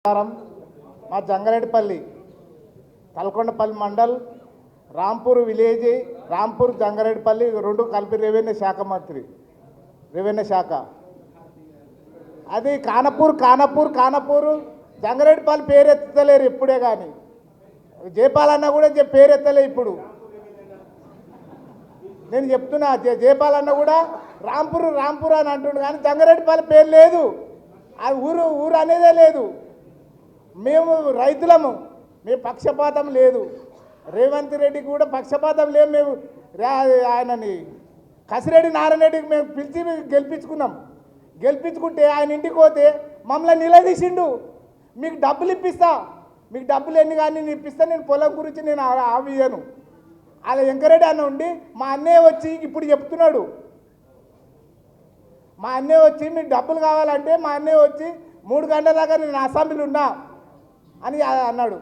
మా జంగారెడ్డిపల్లి తలకొండపల్లి మండల్ రాంపూర్ విలేజ్ రాంపూర్ జంగారెడ్డిపల్లి రెండు కలిపి రెవెన్యూ శాఖ మంత్రి రెవెన్యూ శాఖ అది కానపూర్ జంగారెడ్డిపల్లి పేరు ఎత్తలేరు ఇప్పుడే కానీ జయపాలన్న కూడా పేరు ఎత్తలే ఇప్పుడు నేను చెప్తున్నా జయపాలన్న కూడా రాంపూర్ అని అంటుండు కానీ జంగారెడ్డిపల్లి పేరు లేదు అది ఊరు అనేదే లేదు మేము రైతులము మేము పక్షపాతం లేదు రేవంత్ రెడ్డికి కూడా పక్షపాతం లేదు మేము ఆయనని కసిరెడ్డి నారాయణ రెడ్డికి మేము పిలిచి గెలిపించుకుంటే ఆయన ఇంటికి పోతే మమ్మల్ని నిలదీసిండు మీకు డబ్బులు ఇప్పిస్తా మీకు డబ్బులు ఎన్ని కానీ నేను ఇప్పిస్తా నేను పొలం గురించి నేను ఆవియను అలా వెంకరెడ్డి అన్న ఉండి మా అన్నయ్య వచ్చి ఇప్పుడు చెప్తున్నాడు మా అన్నయ్య వచ్చి మీకు డబ్బులు కావాలంటే మా అన్నయ్య వచ్చి 3 గంటల దాకా నేను అసెంబ్లీలో ఉన్నా అని అన్నాడు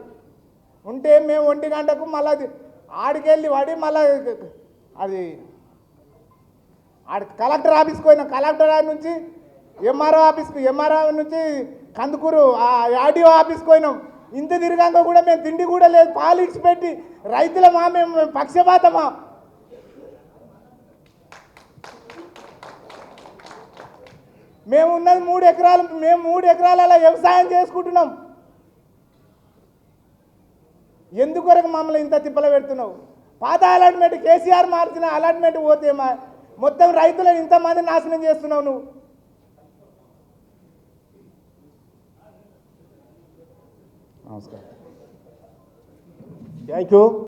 ఉంటే మేము 1 గంటకు మళ్ళీ ఆడికెళ్ళి వాడి మళ్ళీ అది ఆడి కలెక్టర్ ఆఫీస్కి పోయినాం కలెక్టర్ నుంచి ఎంఆర్ఓ నుంచి కందుకూరు ఆర్డీఓ ఆఫీస్కి పోయినాం ఇంత తిరిగాక కూడా మేము తిండి కూడా లేదు పాలిటిక్స్ పెట్టి రైతులమా మేము పక్షపాతమా మేము ఉన్నది 3 ఎకరాలు మేము 3 ఎకరాల వ్యవసాయం చేసుకుంటున్నాం ఎందుకొరకు మమ్మల్ని ఇంత తిప్పలు పెడుతున్నావు పాత అలాట్మెంట్ కేసీఆర్ మార్చిన అలాట్మెంట్ పోతే మొత్తం రైతులను ఇంతమంది నాశనం చేస్తున్నావు నువ్వు నమస్కారం థ్యాంక్ యూ